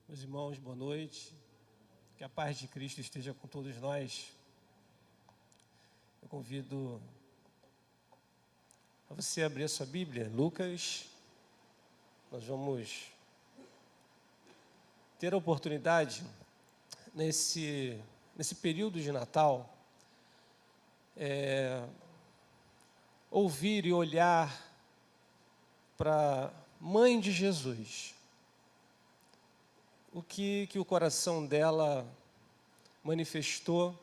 Meus irmãos, boa noite. Que a paz de Cristo esteja com todos nós. Eu convido a você abrir a sua Bíblia, Lucas. Nós vamos ter a oportunidade, nesse período de Natal, ouvir e olhar para a Mãe de Jesus. O que o coração dela manifestou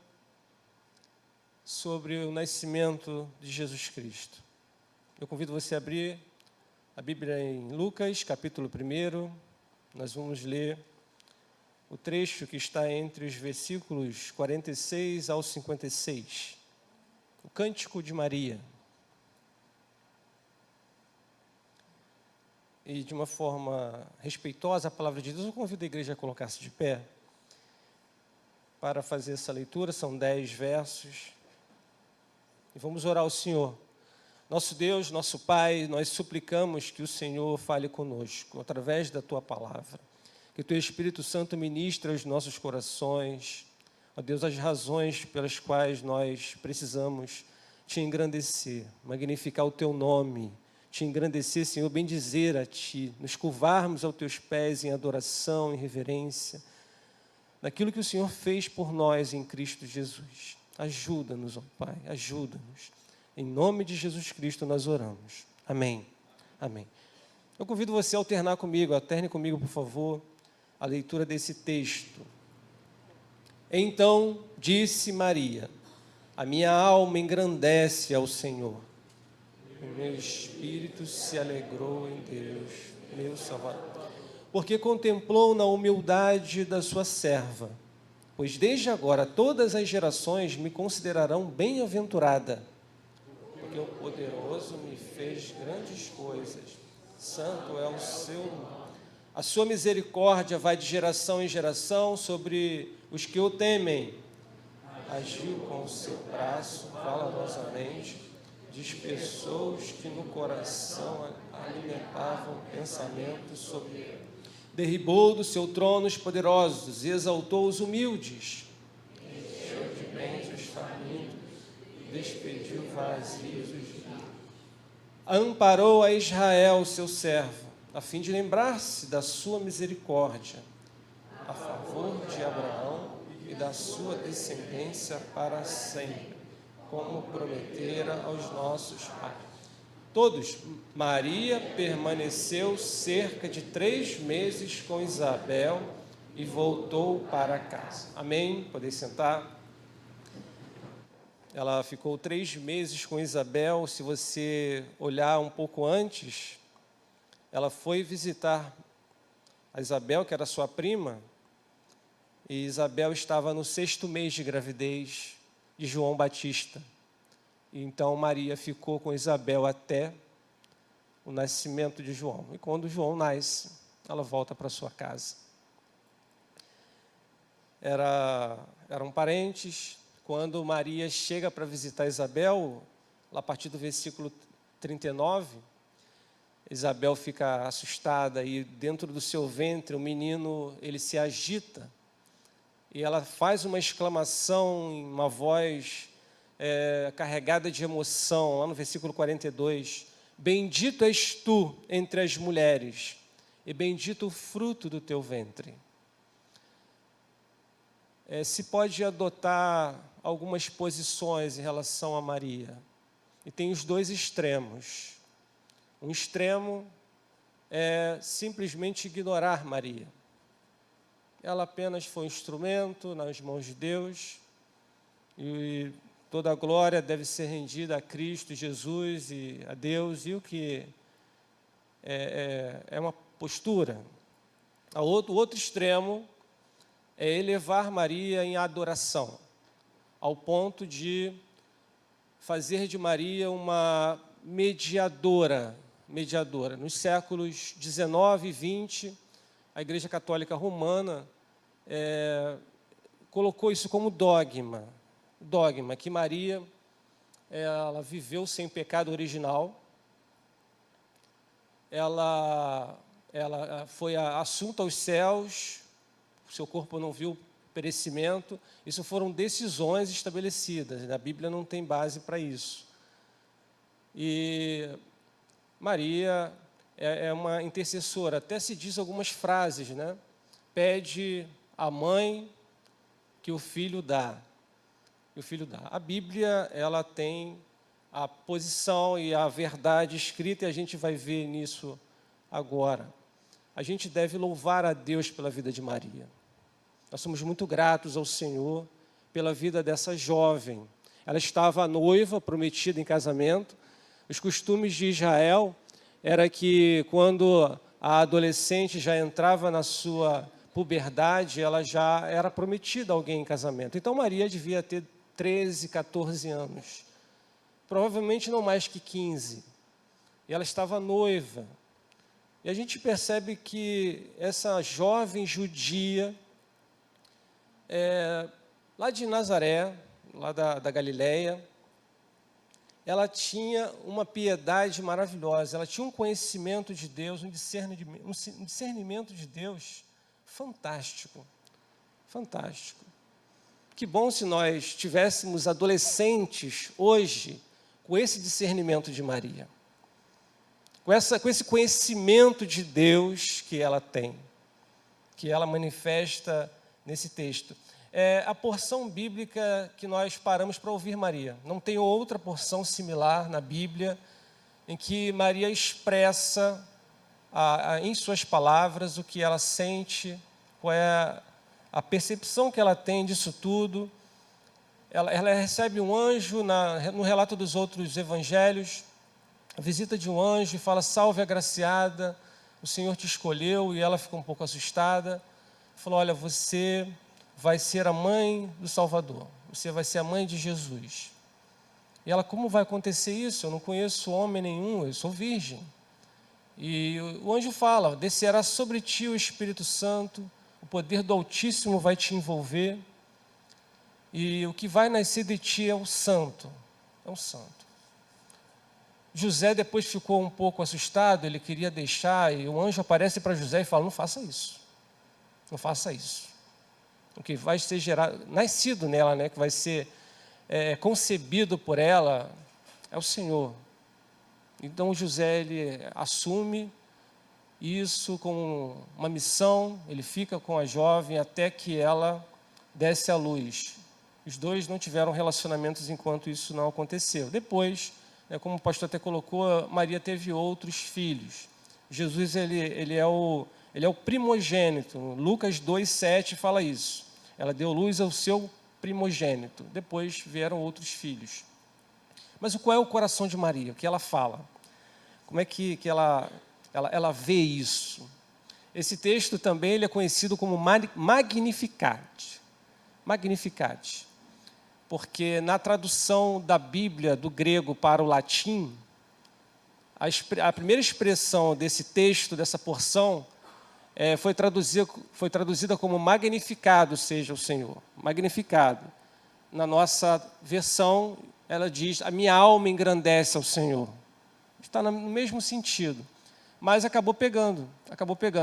sobre o nascimento de Jesus Cristo. Eu convido você a abrir a Bíblia em Lucas, capítulo 1. Nós vamos ler o trecho que está entre os versículos 46 ao 56. O Cântico de Maria. E de uma forma respeitosa à palavra de Deus, eu convido a igreja a colocar-se de pé para fazer essa leitura. São 10 versos. E vamos orar ao Senhor. Nosso Deus, nosso Pai, nós suplicamos que o Senhor fale conosco através da Tua palavra. Que o Teu Espírito Santo ministre aos nossos corações, ó Deus, as razões pelas quais nós precisamos Te engrandecer, magnificar o Teu nome, Te engrandecer, Senhor, bendizer a Ti, nos curvarmos aos Teus pés em adoração, em reverência, naquilo que o Senhor fez por nós em Cristo Jesus. Ajuda-nos, ó Pai, ajuda-nos. Em nome de Jesus Cristo nós oramos. Amém. Amém. Eu convido você a alterne comigo, por favor, a leitura desse texto. Então disse Maria: a minha alma engrandece ao Senhor. O meu espírito se alegrou em Deus, meu Salvador, porque contemplou na humildade da sua serva. Pois desde agora todas as gerações me considerarão bem-aventurada, porque o poderoso me fez grandes coisas. Santo é o seu nome. A sua misericórdia vai de geração em geração sobre os que o temem. Agiu com o seu braço valorosamente, dispersou os que no coração alimentavam pensamentos sobre ele. Derribou do seu trono os poderosos e exaltou os humildes. Encheu de bens os famintos, despediu vazios os ricos. Amparou a Israel, seu servo, a fim de lembrar-se da sua misericórdia, a favor de Abraão e da sua descendência para sempre, como prometera aos nossos pais. Todos. Maria permaneceu cerca de 3 meses com Isabel e voltou para casa. Amém? Podem sentar. Ela ficou 3 meses com Isabel. Se você olhar um pouco antes, ela foi visitar a Isabel, que era sua prima, e Isabel estava no 6º mês de gravidez de João Batista. Então Maria ficou com Isabel até o nascimento de João. E quando João nasce, ela volta para sua casa. Eram parentes. Quando Maria chega para visitar Isabel, lá a partir do versículo 39, Isabel fica assustada e dentro do seu ventre o menino ele se agita. E ela faz uma exclamação em uma voz carregada de emoção, lá no versículo 42, bendito és tu entre as mulheres, e bendito o fruto do teu ventre. Se pode adotar algumas posições em relação a Maria, e tem os dois extremos. Um extremo é simplesmente ignorar Maria. Ela apenas foi um instrumento nas mãos de Deus, e toda a glória deve ser rendida a Cristo Jesus e a Deus, e o que é uma postura. O outro extremo é elevar Maria em adoração, ao ponto de fazer de Maria uma mediadora. Nos séculos 19 e 20, a Igreja Católica Romana colocou isso como dogma, que Maria ela viveu sem pecado original, ela foi assunta aos céus seu corpo não viu perecimento. Isso foram decisões estabelecidas. A Bíblia não tem base para isso. E Maria é uma intercessora. Até se diz algumas frases, né? Pede à mãe que o filho dá. Que o filho dá. A Bíblia, ela tem a posição e a verdade escrita, e a gente vai ver nisso agora. A gente deve louvar a Deus pela vida de Maria. Nós somos muito gratos ao Senhor pela vida dessa jovem. Ela estava noiva, prometida em casamento. Os costumes de Israel era que quando a adolescente já entrava na sua puberdade, ela já era prometida a alguém em casamento. Então Maria devia ter 13, 14 anos. Provavelmente não mais que 15. E ela estava noiva. E a gente percebe que essa jovem judia, lá de Nazaré, lá da Galileia, ela tinha uma piedade maravilhosa, ela tinha um conhecimento de Deus, um discernimento de Deus fantástico, fantástico. Que bom se nós tivéssemos adolescentes hoje com esse discernimento de Maria, com esse conhecimento de Deus que ela tem, que ela manifesta nesse texto. É a porção bíblica que nós paramos para ouvir Maria. Não tem outra porção similar na Bíblia em que Maria expressa em suas palavras o que ela sente, qual é a percepção que ela tem disso tudo. Ela recebe um anjo no relato dos outros evangelhos, a visita de um anjo e fala: salve agraciada, o Senhor te escolheu, e ela fica um pouco assustada. Falou: olha, você vai ser a mãe do Salvador, você vai ser a mãe de Jesus. E ela: como vai acontecer isso? Eu não conheço homem nenhum, eu sou virgem. E o anjo fala: descerá sobre ti o Espírito Santo, o poder do Altíssimo vai te envolver, e o que vai nascer de ti é o santo, é um santo. José depois ficou um pouco assustado, ele queria deixar, e o anjo aparece para José e fala: não faça isso, não faça isso. O que vai ser gerado, nascido nela, né, que vai ser concebido por ela, é o Senhor. Então José, ele assume isso com uma missão, ele fica com a jovem até que ela desce à luz. Os dois não tiveram relacionamentos enquanto isso não aconteceu. Depois, como o pastor até colocou, Maria teve outros filhos. Jesus, ele é o primogênito. Lucas 2,7 fala isso. Ela deu luz ao seu primogênito. Depois vieram outros filhos. Mas qual é o coração de Maria? O que ela fala? Como é que ela vê isso? Esse texto também ele é conhecido como Magnificat. Magnificat. Porque na tradução da Bíblia do grego para o latim, a primeira expressão desse texto, dessa porção, foi traduzida como magnificado seja o Senhor. Magnificado. Na nossa versão, ela diz: a minha alma engrandece ao Senhor. Está no mesmo sentido. Mas acabou pegando.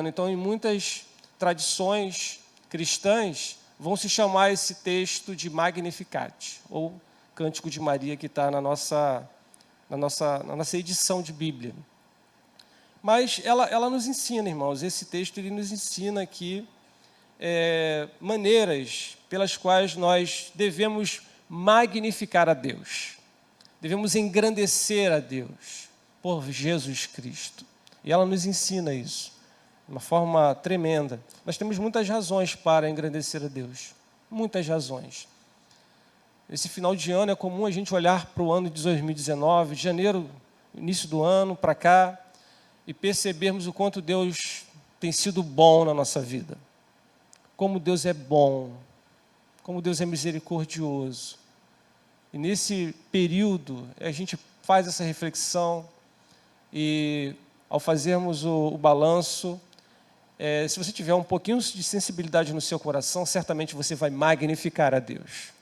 Então, em muitas tradições cristãs, vão se chamar esse texto de Magnificat, ou Cântico de Maria, que está na nossa edição de Bíblia. Mas ela nos ensina, irmãos, esse texto ele nos ensina aqui maneiras pelas quais nós devemos magnificar a Deus, devemos engrandecer a Deus por Jesus Cristo. E ela nos ensina isso, de uma forma tremenda. Nós temos muitas razões para engrandecer a Deus, muitas razões. Esse final de ano é comum a gente olhar para o ano de 2019, de janeiro, início do ano, para cá, e percebermos o quanto Deus tem sido bom na nossa vida. Como Deus é bom, como Deus é misericordioso. E nesse período, a gente faz essa reflexão e, ao fazermos o balanço, se você tiver um pouquinho de sensibilidade no seu coração, certamente você vai magnificar a Deus.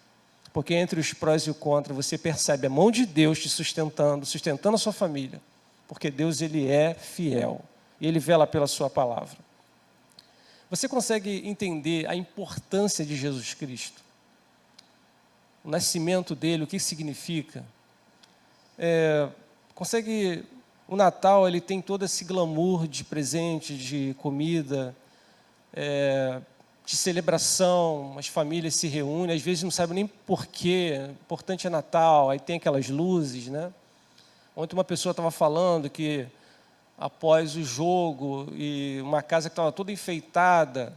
Porque entre os prós e o contra, você percebe a mão de Deus te sustentando a sua família. Porque Deus, ele é fiel. E ele vela pela sua palavra. Você consegue entender a importância de Jesus Cristo? O nascimento dele, o que significa? O Natal, ele tem todo esse glamour de presente, de comida, de celebração, as famílias se reúnem, às vezes não sabem nem porquê, o importante é Natal, aí tem aquelas luzes, né? Ontem uma pessoa estava falando que após o jogo, e uma casa que estava toda enfeitada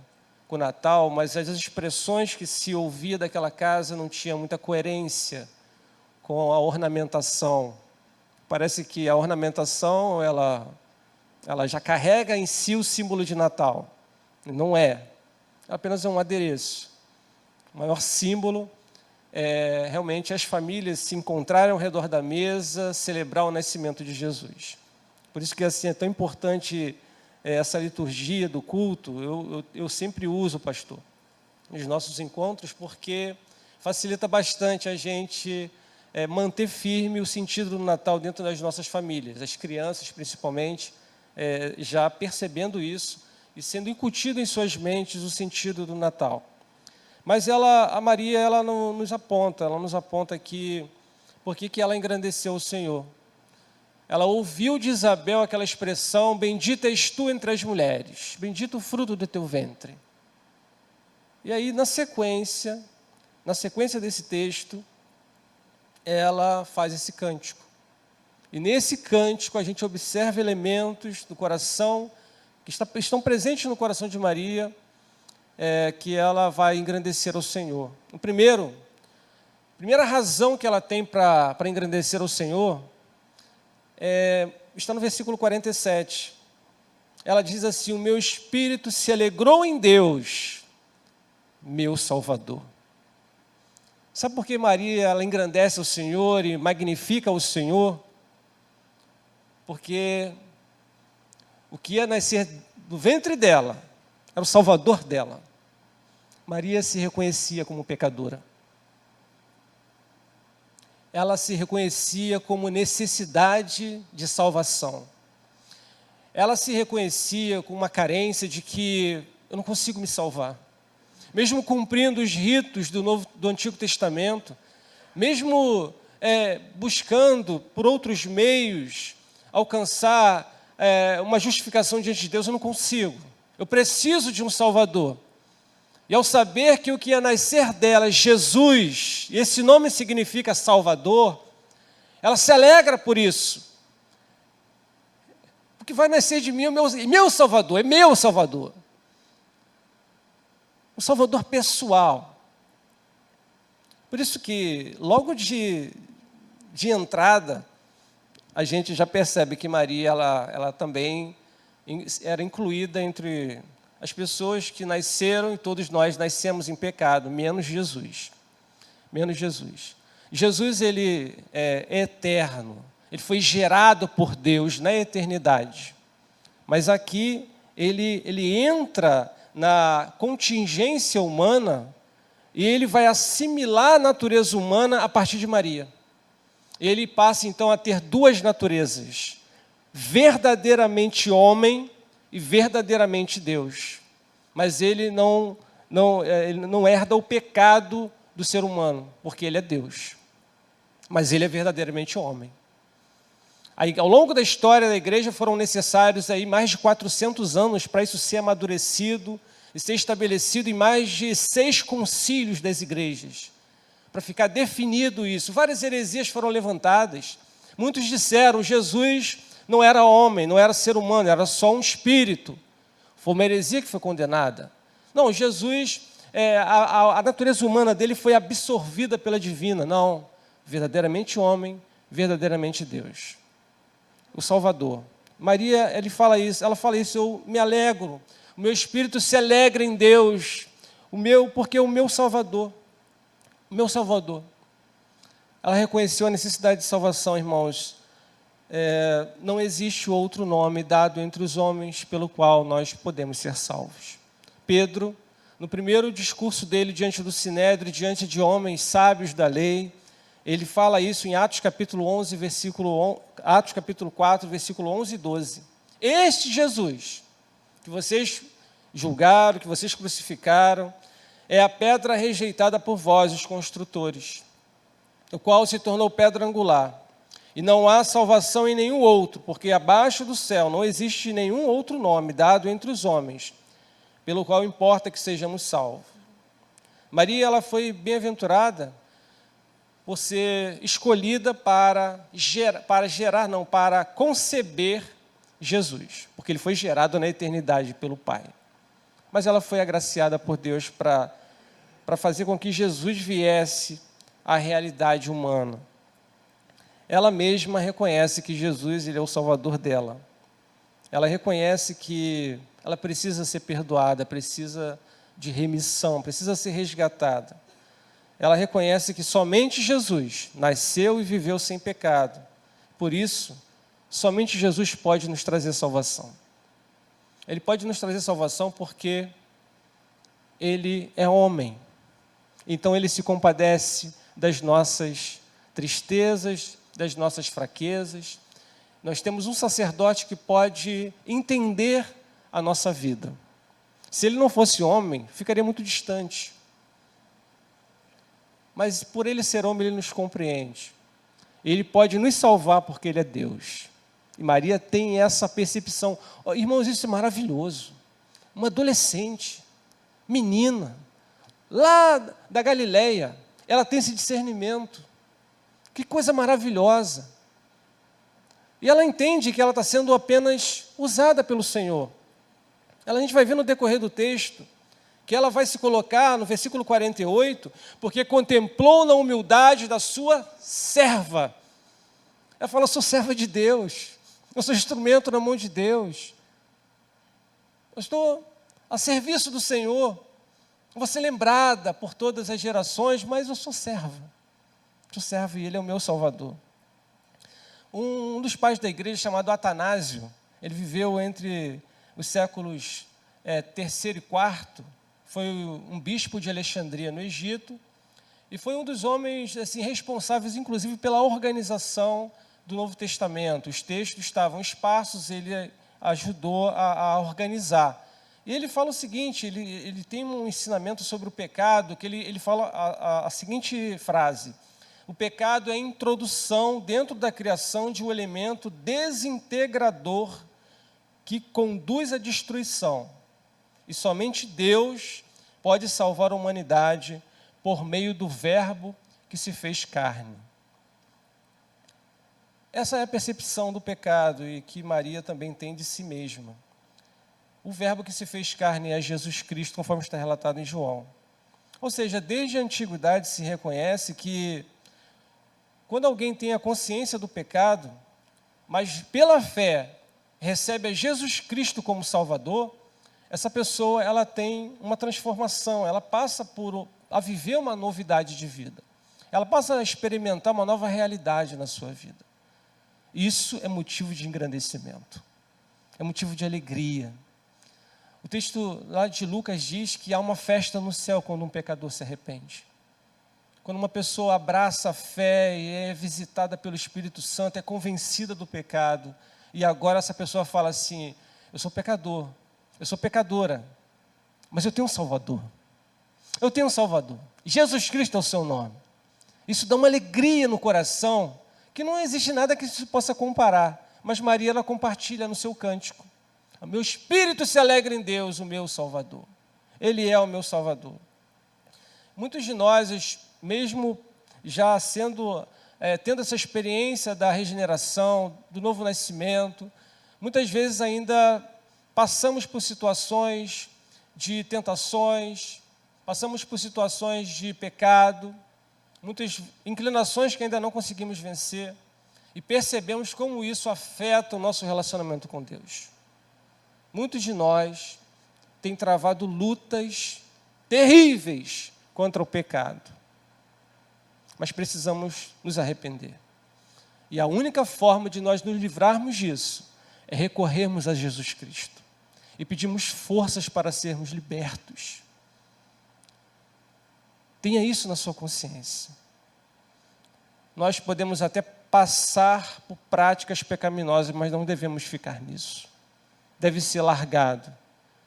com o Natal, mas as expressões que se ouvia daquela casa não tinha muita coerência com a ornamentação. Parece que a ornamentação, ela já carrega em si o símbolo de Natal. Não é. Apenas é um adereço. O maior símbolo é realmente as famílias se encontrarem ao redor da mesa, celebrar o nascimento de Jesus. Por isso que assim, é tão importante essa liturgia do culto. Eu sempre uso, pastor, nos nossos encontros, porque facilita bastante a gente manter firme o sentido do Natal dentro das nossas famílias. As crianças, principalmente, já percebendo isso e sendo incutido em suas mentes o sentido do Natal. Mas a Maria, ela nos aponta aqui por que ela engrandeceu o Senhor. Ela ouviu de Isabel aquela expressão: bendita és tu entre as mulheres, bendito o fruto do teu ventre. E aí, na sequência desse texto, ela faz esse cântico. E nesse cântico a gente observa elementos do coração que estão presentes no coração de Maria, que ela vai engrandecer ao Senhor. A primeira razão que ela tem para engrandecer ao Senhor está no versículo 47. Ela diz assim: o meu espírito se alegrou em Deus, meu Salvador. Sabe por que Maria ela engrandece o Senhor e magnifica o Senhor? Porque o que ia nascer do ventre dela era o Salvador dela. Maria se reconhecia como pecadora. Ela se reconhecia como necessidade de salvação. Ela se reconhecia com uma carência de que eu não consigo me salvar. Mesmo cumprindo os ritos do Antigo Testamento, mesmo buscando por outros meios alcançar uma justificação diante de Deus, eu não consigo. Eu preciso de um Salvador. E ao saber que o que ia nascer dela é Jesus, e esse nome significa Salvador, ela se alegra por isso. Porque vai nascer de mim meu Salvador, é meu Salvador. Um Salvador pessoal. Por isso que, logo de entrada, a gente já percebe que Maria, ela também era incluída entre as pessoas que nasceram, e todos nós nascemos em pecado, menos Jesus. Menos Jesus. Jesus, ele é eterno. Ele foi gerado por Deus na eternidade. Mas aqui, ele entra na contingência humana e ele vai assimilar a natureza humana a partir de Maria. Ele passa, então, a ter duas naturezas: verdadeiramente homem e verdadeiramente Deus. Mas ele não herda o pecado do ser humano, porque ele é Deus. Mas ele é verdadeiramente homem. Aí, ao longo da história da igreja, foram necessários aí mais de 400 anos para isso ser amadurecido e ser estabelecido em mais de 6 concílios das igrejas, para ficar definido isso. Várias heresias foram levantadas. Muitos disseram: Jesus não era homem, não era ser humano, era só um espírito. Foi uma heresia que foi condenada. Não, Jesus, a natureza humana dele foi absorvida pela divina. Não, verdadeiramente homem, verdadeiramente Deus. O Salvador. Maria, ela fala isso: eu me alegro, o meu espírito se alegra em Deus, porque o meu Salvador. Ela reconheceu a necessidade de salvação, irmãos. Não existe outro nome dado entre os homens pelo qual nós podemos ser salvos. Pedro, no primeiro discurso dele diante do Sinédrio, diante de homens sábios da lei, ele fala isso em Atos capítulo 4, versículo 11 e 12. Este Jesus, que vocês julgaram, que vocês crucificaram, é a pedra rejeitada por vós, os construtores, o qual se tornou pedra angular. E não há salvação em nenhum outro, porque abaixo do céu não existe nenhum outro nome dado entre os homens, pelo qual importa que sejamos salvos. Maria, ela foi bem-aventurada por ser escolhida para conceber Jesus, porque ele foi gerado na eternidade pelo Pai. Mas ela foi agraciada por Deus para fazer com que Jesus viesse à realidade humana. Ela mesma reconhece que Jesus, ele é o Salvador dela. Ela reconhece que ela precisa ser perdoada, precisa de remissão, precisa ser resgatada. Ela reconhece que somente Jesus nasceu e viveu sem pecado. Por isso, somente Jesus pode nos trazer salvação. Ele pode nos trazer salvação porque ele é homem. Então ele se compadece das nossas tristezas, das nossas fraquezas. Nós temos um sacerdote que pode entender a nossa vida. Se ele não fosse homem, ficaria muito distante. Mas por ele ser homem, ele nos compreende. Ele pode nos salvar porque ele é Deus. E Maria tem essa percepção. Oh, irmãos, isso é maravilhoso. Uma adolescente, menina, lá da Galileia, ela tem esse discernimento. Que coisa maravilhosa. E ela entende que ela está sendo apenas usada pelo Senhor. A gente vai ver no decorrer do texto que ela vai se colocar no versículo 48, porque contemplou na humildade da sua serva. Ela fala, eu sou serva de Deus, eu sou instrumento na mão de Deus. Eu estou a serviço do Senhor. Vou ser lembrada por todas as gerações, mas eu sou serva. Sou servo e ele é o meu Salvador. Um dos pais da igreja, chamado Atanásio, ele viveu entre os séculos terceiro e quarto, foi um bispo de Alexandria, no Egito, e foi um dos homens assim, responsáveis, inclusive, pela organização do Novo Testamento. Os textos estavam esparsos, ele ajudou a organizar. E ele fala o seguinte, ele tem um ensinamento sobre o pecado, que ele fala a seguinte frase: o pecado é a introdução dentro da criação de um elemento desintegrador que conduz à destruição. E somente Deus pode salvar a humanidade por meio do Verbo que se fez carne. Essa é a percepção do pecado e que Maria também tem de si mesma. O Verbo que se fez carne é Jesus Cristo, conforme está relatado em João. Ou seja, desde a antiguidade se reconhece que quando alguém tem a consciência do pecado, mas pela fé recebe a Jesus Cristo como Salvador, essa pessoa ela tem uma transformação, ela passa a viver uma novidade de vida. Ela passa a experimentar uma nova realidade na sua vida. Isso é motivo de engrandecimento, é motivo de alegria. O texto lá de Lucas diz que há uma festa no céu quando um pecador se arrepende. Quando uma pessoa abraça a fé e é visitada pelo Espírito Santo, é convencida do pecado, e agora essa pessoa fala assim, eu sou pecador, eu sou pecadora, mas eu tenho um Salvador. Eu tenho um Salvador. Jesus Cristo é o seu nome. Isso dá uma alegria no coração, que não existe nada que se possa comparar, mas Maria, ela compartilha no seu cântico. O meu espírito se alegra em Deus, o meu Salvador. Ele é o meu Salvador. Muitos de nós, mesmo já tendo essa experiência da regeneração, do novo nascimento, muitas vezes ainda passamos por situações de tentações, passamos por situações de pecado, muitas inclinações que ainda não conseguimos vencer, e percebemos como isso afeta o nosso relacionamento com Deus. Muitos de nós têm travado lutas terríveis contra o pecado. Mas precisamos nos arrepender. E a única forma de nós nos livrarmos disso é recorrermos a Jesus Cristo e pedirmos forças para sermos libertos. Tenha isso na sua consciência. Nós podemos até passar por práticas pecaminosas, mas não devemos ficar nisso. Deve ser largado.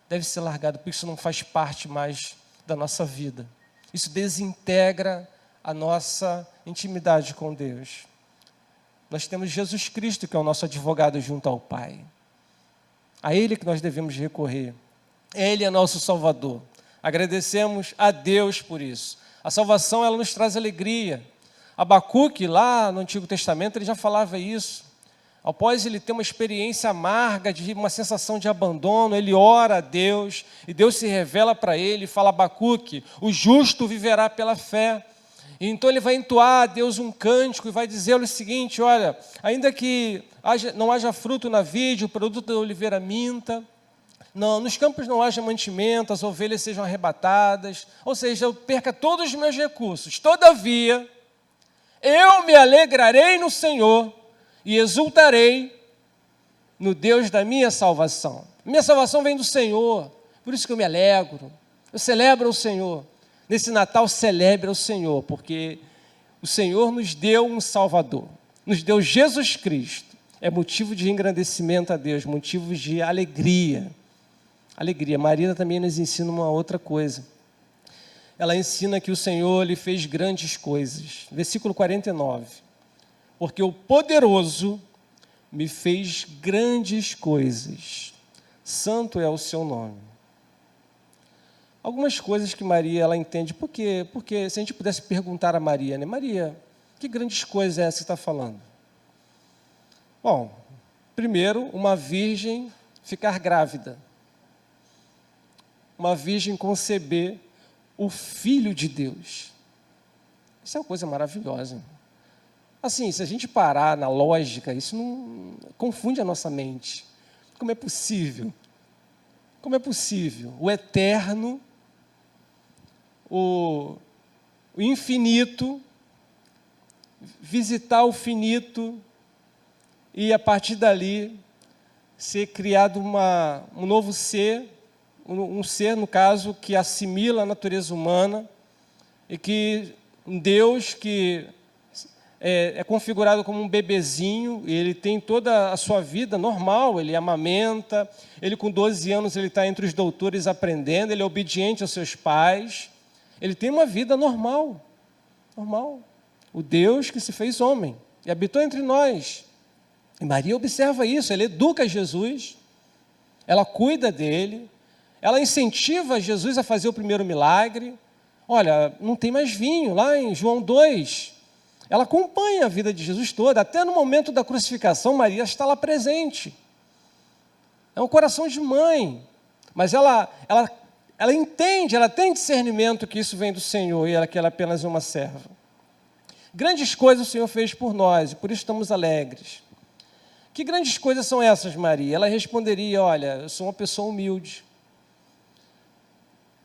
deve ser largado, porque isso não faz parte mais da nossa vida. Isso desintegra a nossa intimidade com Deus. Nós temos Jesus Cristo, que é o nosso advogado junto ao Pai. A Ele que nós devemos recorrer. Ele é nosso Salvador. Agradecemos a Deus por isso. A salvação, ela nos traz alegria. Abacuque, lá no Antigo Testamento, ele já falava isso. Após ele ter uma experiência amarga, de uma sensação de abandono, ele ora a Deus, e Deus se revela para ele e fala: Abacuque, o justo viverá pela fé. E então ele vai entoar a Deus um cântico e vai dizer o seguinte: olha, ainda que não haja fruto na vide, o produto da oliveira minta, não, nos campos não haja mantimento, as ovelhas sejam arrebatadas, ou seja, eu perca todos os meus recursos, todavia, eu me alegrarei no Senhor e exultarei no Deus da minha salvação. Minha salvação vem do Senhor, por isso que eu me alegro, eu celebro o Senhor. Nesse Natal, celebre o Senhor, porque o Senhor nos deu um Salvador, nos deu Jesus Cristo. É motivo de engrandecimento a Deus, motivo de alegria. Alegria. Maria também nos ensina uma outra coisa. Ela ensina que o Senhor lhe fez grandes coisas. Versículo 49. Porque o poderoso me fez grandes coisas. Santo é o seu nome. Algumas coisas que Maria ela entende. Por quê? Porque se a gente pudesse perguntar a Maria, né? Maria, que grandes coisas é essa que você está falando? Bom, primeiro, uma virgem ficar grávida. Uma virgem conceber o Filho de Deus. Isso é uma coisa maravilhosa. Assim, se a gente parar na lógica, isso não confunde a nossa mente. Como é possível? Como é possível o eterno, o infinito, visitar o finito e, a partir dali, ser criado um novo ser, um ser, no caso, que assimila a natureza humana e que um Deus que é configurado como um bebezinho, e ele tem toda a sua vida normal, ele amamenta, ele com 12 anos ele está entre os doutores aprendendo, ele é obediente aos seus pais, ele tem uma vida normal, normal. O Deus que se fez homem e habitou entre nós. E Maria observa isso, ela educa Jesus, ela cuida dele, ela incentiva Jesus a fazer o primeiro milagre. Olha, não tem mais vinho, lá em João 2, ela acompanha a vida de Jesus toda, até no momento da crucificação, Maria está lá presente. É um coração de mãe, mas ela entende, ela tem discernimento que isso vem do Senhor e que ela é apenas uma serva. Grandes coisas o Senhor fez por nós, e por isso estamos alegres. Que grandes coisas são essas, Maria? Ela responderia: olha, eu sou uma pessoa humilde.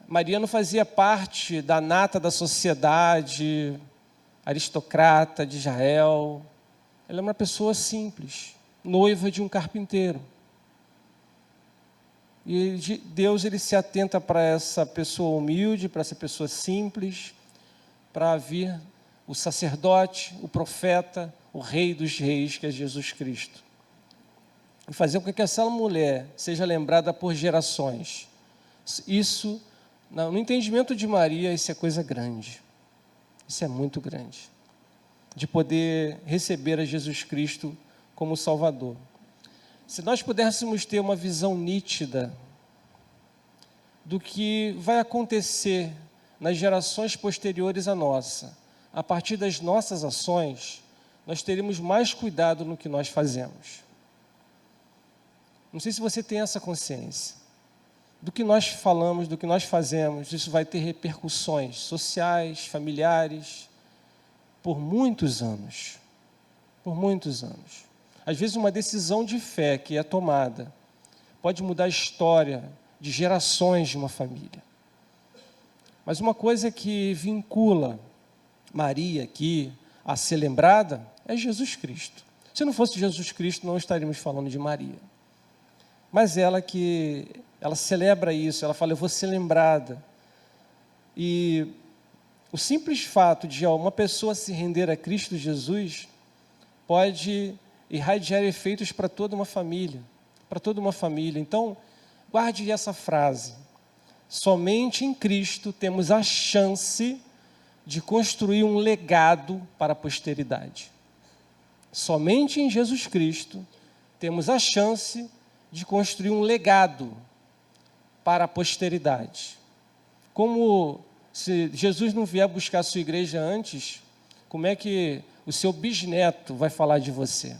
Maria não fazia parte da nata da sociedade aristocrata de Israel. Ela é uma pessoa simples, noiva de um carpinteiro. E Deus ele se atenta para essa pessoa humilde, para essa pessoa simples, para vir o sacerdote, o profeta, o rei dos reis, que é Jesus Cristo. E fazer com que essa mulher seja lembrada por gerações. Isso, no entendimento de Maria, isso é coisa grande. Isso é muito grande. De poder receber a Jesus Cristo como Salvador. Se nós pudéssemos ter uma visão nítida do que vai acontecer nas gerações posteriores à nossa, a partir das nossas ações, nós teríamos mais cuidado no que nós fazemos. Não sei se você tem essa consciência. Do que nós falamos, do que nós fazemos, isso vai ter repercussões sociais, familiares, por muitos anos. Por muitos anos. Às vezes uma decisão de fé que é tomada pode mudar a história de gerações de uma família. Mas uma coisa que vincula Maria aqui a ser lembrada é Jesus Cristo. Se não fosse Jesus Cristo, não estaríamos falando de Maria. Mas ela celebra isso, ela fala: eu vou ser lembrada. E o simples fato de uma pessoa se render a Cristo Jesus pode irradiar efeitos para toda uma família, Então, Guarde essa frase. Somente em Cristo temos a chance de construir um legado para a posteridade. Somente em Jesus Cristo temos a chance de construir um legado para a posteridade. Como se Jesus não vier buscar a sua igreja antes, como é que o seu bisneto vai falar de você?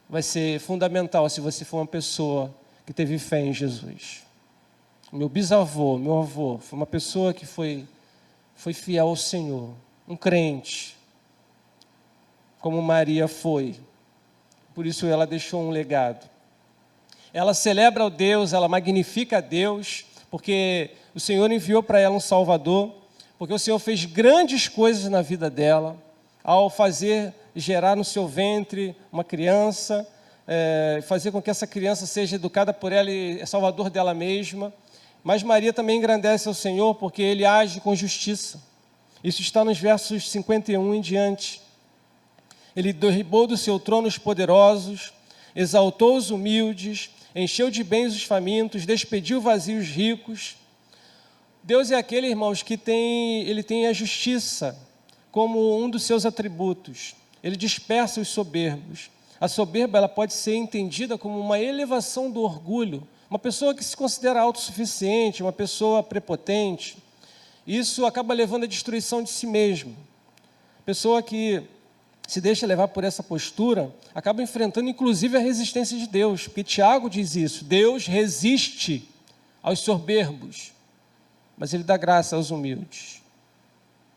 Vai ser fundamental se você for uma pessoa que teve fé em Jesus. Meu bisavô, meu avô, foi uma pessoa que foi fiel ao Senhor, um crente, como Maria foi. Por isso ela deixou um legado. Ela celebra o Deus, ela magnifica a Deus, porque o Senhor enviou para ela um Salvador, porque o Senhor fez grandes coisas na vida dela, ao fazer gerar no seu ventre uma criança, fazer com que essa criança seja educada por ela e é salvador dela mesma. Mas Maria também engrandece ao Senhor, porque Ele age com justiça. Isso está nos versos 51 em diante. Ele derribou do seu trono os poderosos, exaltou os humildes, encheu de bens os famintos, despediu vazios os ricos. Deus é aquele, irmãos, que Ele tem a justiça como um dos seus atributos. Ele dispersa os soberbos. A soberba ela pode ser entendida como uma elevação do orgulho, uma pessoa que se considera autossuficiente, uma pessoa prepotente. Isso acaba levando à destruição de si mesmo. Pessoa que se deixa levar por essa postura, acaba enfrentando inclusive a resistência de Deus, porque Tiago diz isso, Deus resiste aos soberbos, mas Ele dá graça aos humildes.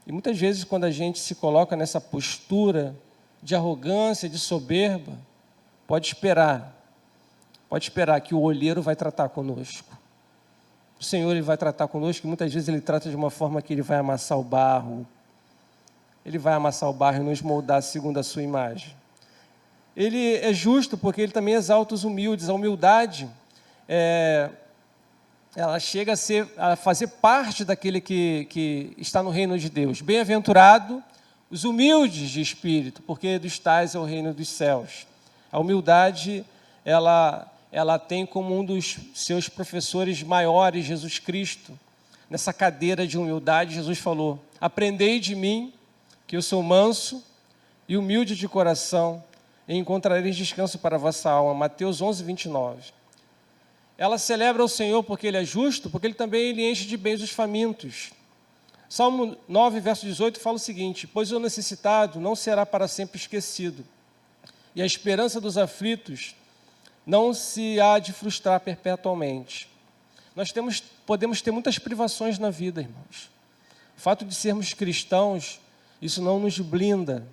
E muitas vezes quando a gente se coloca nessa postura de arrogância, de soberba, pode esperar que o olheiro vai tratar conosco. O Senhor Ele vai tratar conosco, e muitas vezes Ele trata de uma forma que Ele vai amassar o barro, Ele vai amassar o barro e nos moldar segundo a sua imagem. Ele é justo porque Ele também exalta os humildes. A humildade, ela chega a fazer parte daquele que está no reino de Deus. Bem-aventurado os humildes de espírito, porque dos tais é o reino dos céus. A humildade, ela tem como um dos seus professores maiores, Jesus Cristo. Nessa cadeira de humildade, Jesus falou, aprendei de mim, que eu sou manso e humilde de coração, e encontrareis descanso para a vossa alma. Mateus 11, 29. Ela celebra o Senhor porque Ele é justo, porque Ele também enche de bens os famintos. Salmo 9, verso 18, fala o seguinte, pois o necessitado não será para sempre esquecido, e a esperança dos aflitos não se há de frustrar perpetuamente. Nós podemos ter muitas privações na vida, irmãos. O fato de sermos cristãos, isso não nos blinda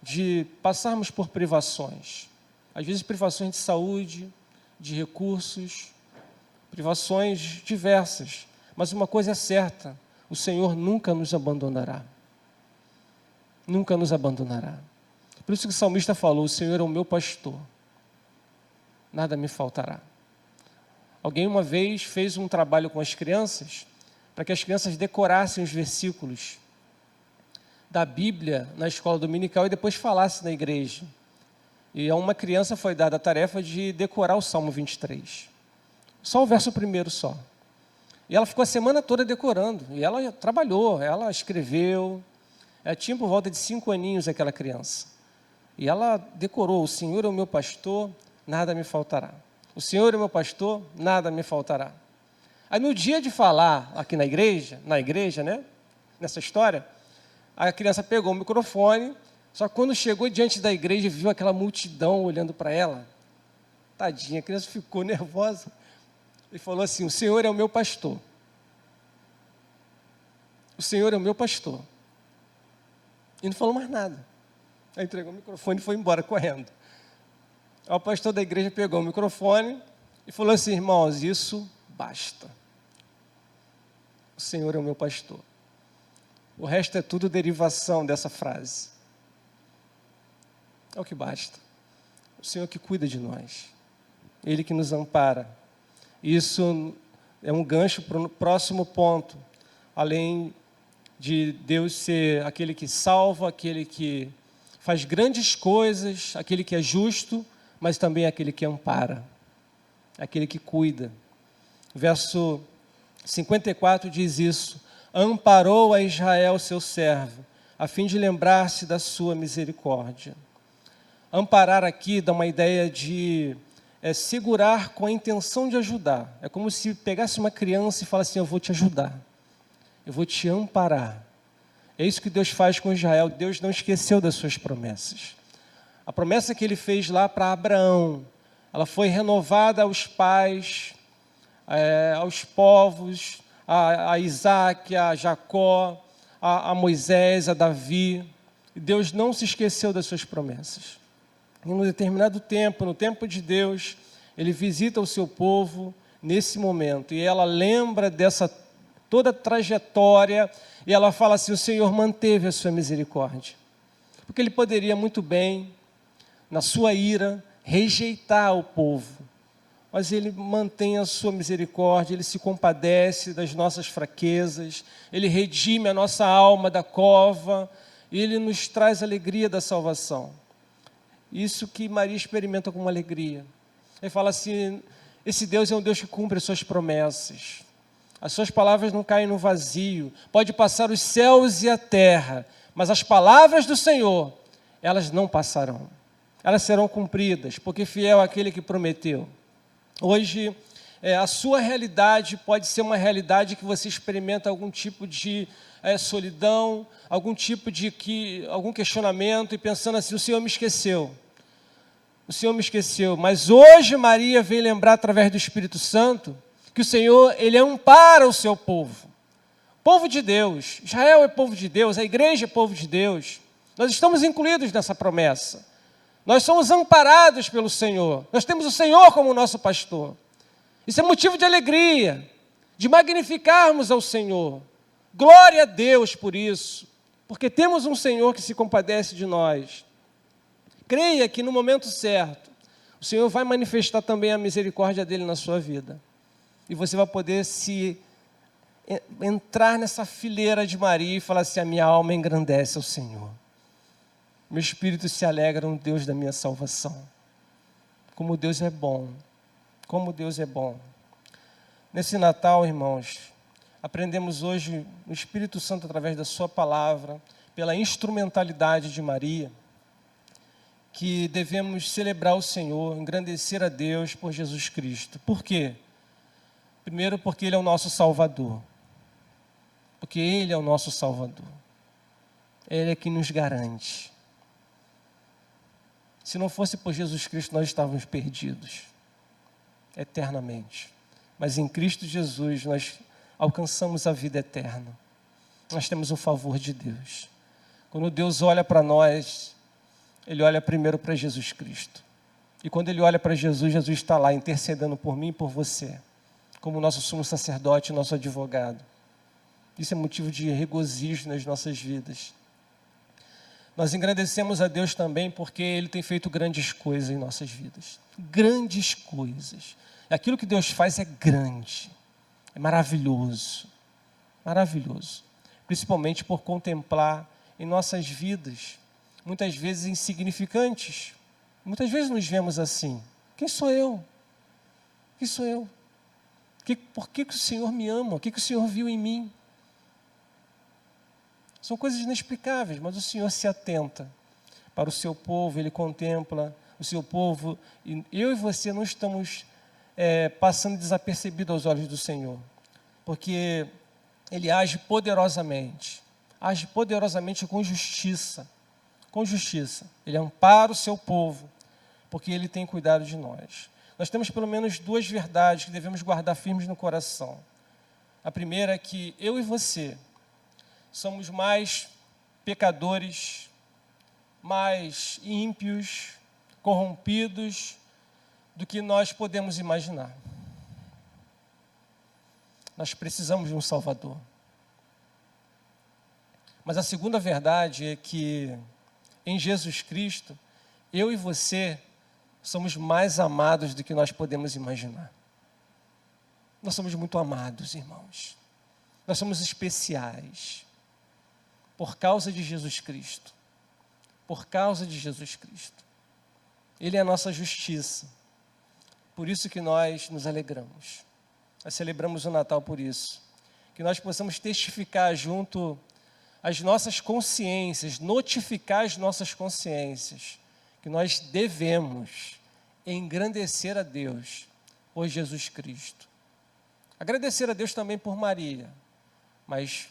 de passarmos por privações. Às vezes privações de saúde, de recursos, privações diversas. Mas uma coisa é certa, o Senhor nunca nos abandonará. Nunca nos abandonará. Por isso que o salmista falou, o Senhor é o meu pastor, nada me faltará. Alguém uma vez fez um trabalho com as crianças, para que as crianças decorassem os versículos da Bíblia na escola dominical e depois falassem na igreja. E a uma criança foi dada a tarefa de decorar o Salmo 23. Só o verso primeiro só. E ela ficou a semana toda decorando. E ela trabalhou, ela escreveu. Ela tinha por volta de 5 aninhos aquela criança. E ela decorou, o Senhor é o meu pastor, nada me faltará. O Senhor é o meu pastor, nada me faltará. Aí no dia de falar aqui na igreja, né? Nessa história, a criança pegou o microfone, só que quando chegou diante da igreja, viu aquela multidão olhando para ela. Tadinha, a criança ficou nervosa. E falou assim, o Senhor é o meu pastor. O Senhor é o meu pastor. E não falou mais nada. Aí entregou o microfone e foi embora correndo. Aí o pastor da igreja pegou o microfone e falou assim, irmãos, isso basta. O Senhor é o meu pastor. O resto é tudo derivação dessa frase. É o que basta. O Senhor que cuida de nós. Ele que nos ampara. Isso é um gancho para o próximo ponto. Além de Deus ser aquele que salva, aquele que faz grandes coisas, aquele que é justo, mas também é aquele que ampara, aquele que cuida. Verso 54 diz isso: amparou a Israel, seu servo, a fim de lembrar-se da sua misericórdia. Amparar aqui dá uma ideia de segurar com a intenção de ajudar. É como se pegasse uma criança e falasse assim: eu vou te ajudar, eu vou te amparar. É isso que Deus faz com Israel. Deus não esqueceu das suas promessas. A promessa que Ele fez lá para Abraão, ela foi renovada aos pais, aos povos, a Isaac, a Jacó, a Moisés, a Davi. E Deus não se esqueceu das suas promessas. Em um determinado tempo, no tempo de Deus, Ele visita o seu povo nesse momento. E ela lembra dessa toda a trajetória, e ela fala assim: o Senhor manteve a sua misericórdia. Porque Ele poderia muito bem, na sua ira, rejeitar o povo. Mas Ele mantém a sua misericórdia, Ele se compadece das nossas fraquezas, Ele redime a nossa alma da cova, e Ele nos traz a alegria da salvação. Isso que Maria experimenta com uma alegria. Ele fala assim: esse Deus é um Deus que cumpre as suas promessas. As suas palavras não caem no vazio. Pode passar os céus e a terra, mas as palavras do Senhor, elas não passarão. Elas serão cumpridas, porque fiel é aquele que prometeu. Hoje, a sua realidade pode ser uma realidade que você experimenta algum tipo de solidão, algum tipo de algum questionamento, e pensando assim: o Senhor me esqueceu. O Senhor me esqueceu. Mas hoje Maria vem lembrar, através do Espírito Santo, que o Senhor, Ele ampara o seu povo. Povo de Deus. Israel é povo de Deus, a igreja é povo de Deus. Nós estamos incluídos nessa promessa. Nós somos amparados pelo Senhor. Nós temos o Senhor como nosso pastor. Isso é motivo de alegria, de magnificarmos ao Senhor. Glória a Deus por isso, porque temos um Senhor que se compadece de nós. Creia que no momento certo, o Senhor vai manifestar também a misericórdia dEle na sua vida. E você vai poder entrar nessa fileira de Maria e falar assim: a minha alma engrandece ao Senhor. Meu espírito se alegra no Deus da minha salvação. Como Deus é bom. Como Deus é bom. Nesse Natal, irmãos, aprendemos hoje no Espírito Santo, através da sua palavra, pela instrumentalidade de Maria, que devemos celebrar o Senhor, engrandecer a Deus por Jesus Cristo. Por quê? Primeiro, porque Ele é o nosso Salvador. Porque Ele é o nosso Salvador. Ele é quem nos garante. Se não fosse por Jesus Cristo, nós estávamos perdidos, eternamente. Mas em Cristo Jesus, nós alcançamos a vida eterna. Nós temos o favor de Deus. Quando Deus olha para nós, Ele olha primeiro para Jesus Cristo. E quando Ele olha para Jesus, Jesus está lá intercedendo por mim e por você, como nosso sumo sacerdote, nosso advogado. Isso é motivo de regozijo nas nossas vidas. Nós engrandecemos a Deus também porque Ele tem feito grandes coisas em nossas vidas. Grandes coisas. Aquilo que Deus faz é grande, é maravilhoso. Maravilhoso. Principalmente por contemplar em nossas vidas, muitas vezes insignificantes. Muitas vezes nos vemos assim: quem sou eu? Quem sou eu? Por que o Senhor me ama? O que o Senhor viu em mim? São coisas inexplicáveis, mas o Senhor se atenta para o seu povo, Ele contempla o seu povo. E eu e você não estamos passando desapercebidos aos olhos do Senhor, porque Ele age poderosamente com justiça. Com justiça. Ele ampara o seu povo, porque Ele tem cuidado de nós. Nós temos pelo menos duas verdades que devemos guardar firmes no coração. A primeira é que eu e você somos mais pecadores, mais ímpios, corrompidos do que nós podemos imaginar. Nós precisamos de um Salvador. Mas a segunda verdade é que em Jesus Cristo, eu e você somos mais amados do que nós podemos imaginar. Nós somos muito amados, irmãos. Nós somos especiais. Por causa de Jesus Cristo. Por causa de Jesus Cristo. Ele é a nossa justiça. Por isso que nós nos alegramos. Nós celebramos o Natal por isso. Que nós possamos testificar junto às nossas consciências, notificar as nossas consciências, que nós devemos engrandecer a Deus por Jesus Cristo. Agradecer a Deus também por Maria, mas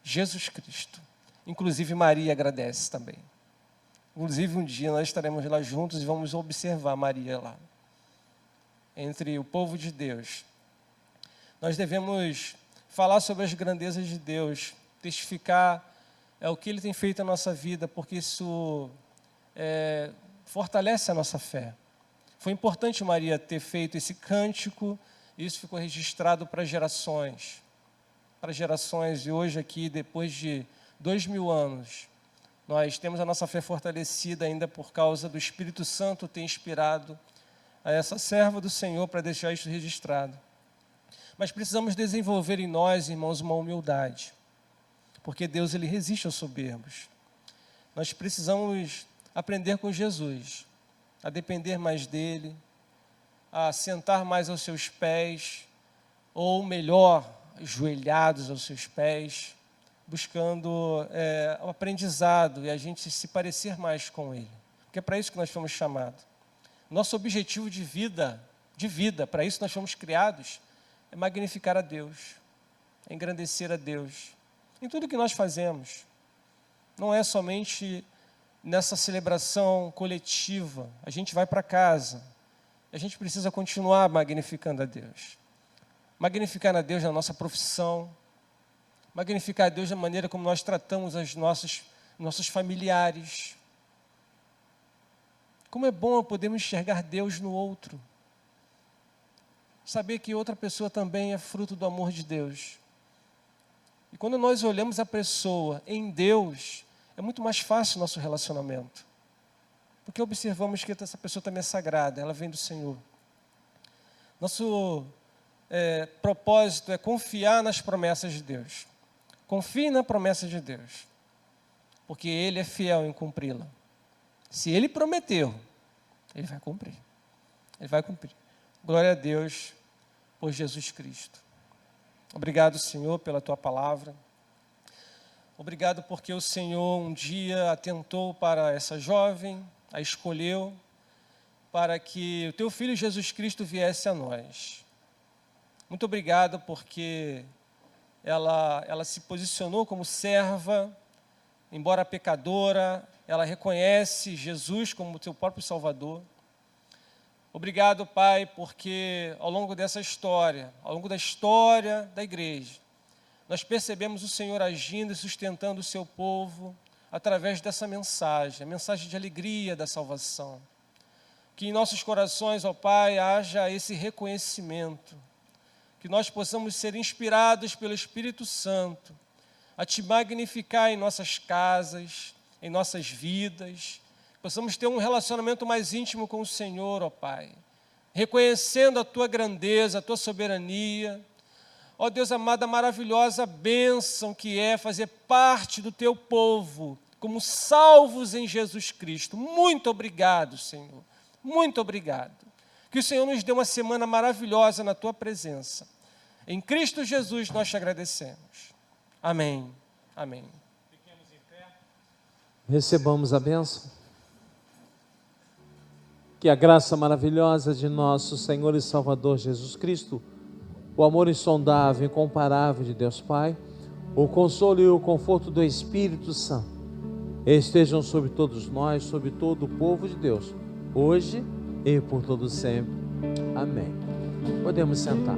Jesus Cristo. Inclusive Maria agradece também. Inclusive um dia nós estaremos lá juntos e vamos observar Maria lá, entre o povo de Deus. Nós devemos falar sobre as grandezas de Deus, testificar o que Ele tem feito na nossa vida, porque isso fortalece a nossa fé. Foi importante Maria ter feito esse cântico, isso ficou registrado para gerações, e hoje aqui, depois de 2000 anos, nós temos a nossa fé fortalecida ainda por causa do Espírito Santo ter inspirado a essa serva do Senhor para deixar isso registrado. Mas precisamos desenvolver em nós, irmãos, uma humildade, porque Deus, Ele resiste aos soberbos. Nós precisamos aprender com Jesus, a depender mais dEle, a sentar mais aos seus pés, ou melhor, ajoelhados aos seus pés, buscando o aprendizado e a gente se parecer mais com Ele. Porque é para isso que nós fomos chamados. Nosso objetivo de vida, para isso nós fomos criados, é magnificar a Deus, é engrandecer a Deus. Em tudo que nós fazemos. Não é somente nessa celebração coletiva. A gente vai para casa. A gente precisa continuar magnificando a Deus. Magnificar a Deus na nossa profissão. Magnificar a Deus na maneira como nós tratamos os nossos familiares. Como é bom podermos enxergar Deus no outro. Saber que outra pessoa também é fruto do amor de Deus. E quando nós olhamos a pessoa em Deus, é muito mais fácil o nosso relacionamento. Porque observamos que essa pessoa também é sagrada, ela vem do Senhor. Nosso propósito é confiar nas promessas de Deus. Confie na promessa de Deus, porque Ele é fiel em cumpri-la. Se Ele prometeu, Ele vai cumprir. Ele vai cumprir. Glória a Deus por Jesus Cristo. Obrigado, Senhor, pela Tua palavra. Obrigado porque o Senhor um dia atentou para essa jovem, a escolheu, para que o Teu Filho Jesus Cristo viesse a nós. Muito obrigado porque ela se posicionou como serva, embora pecadora, ela reconhece Jesus como Teu próprio Salvador. Obrigado, Pai, porque ao longo dessa história, ao longo da história da igreja, nós percebemos o Senhor agindo e sustentando o Seu povo através dessa mensagem, a mensagem de alegria da salvação. Que em nossos corações, ó Pai, haja esse reconhecimento, que nós possamos ser inspirados pelo Espírito Santo, a Te magnificar em nossas casas, em nossas vidas, possamos ter um relacionamento mais íntimo com o Senhor, ó Pai, reconhecendo a Tua grandeza, a Tua soberania. Ó Deus amado, a maravilhosa bênção que é fazer parte do Teu povo, como salvos em Jesus Cristo. Muito obrigado, Senhor, muito obrigado. Que o Senhor nos dê uma semana maravilhosa na Tua presença. Em Cristo Jesus nós Te agradecemos. Amém. Amém. Fiquemos em pé. Recebamos a bênção. Que a graça maravilhosa de nosso Senhor e Salvador Jesus Cristo, o amor insondável e incomparável de Deus Pai, o consolo e o conforto do Espírito Santo estejam sobre todos nós, sobre todo o povo de Deus, hoje e por todo sempre. Amém. Podemos sentar.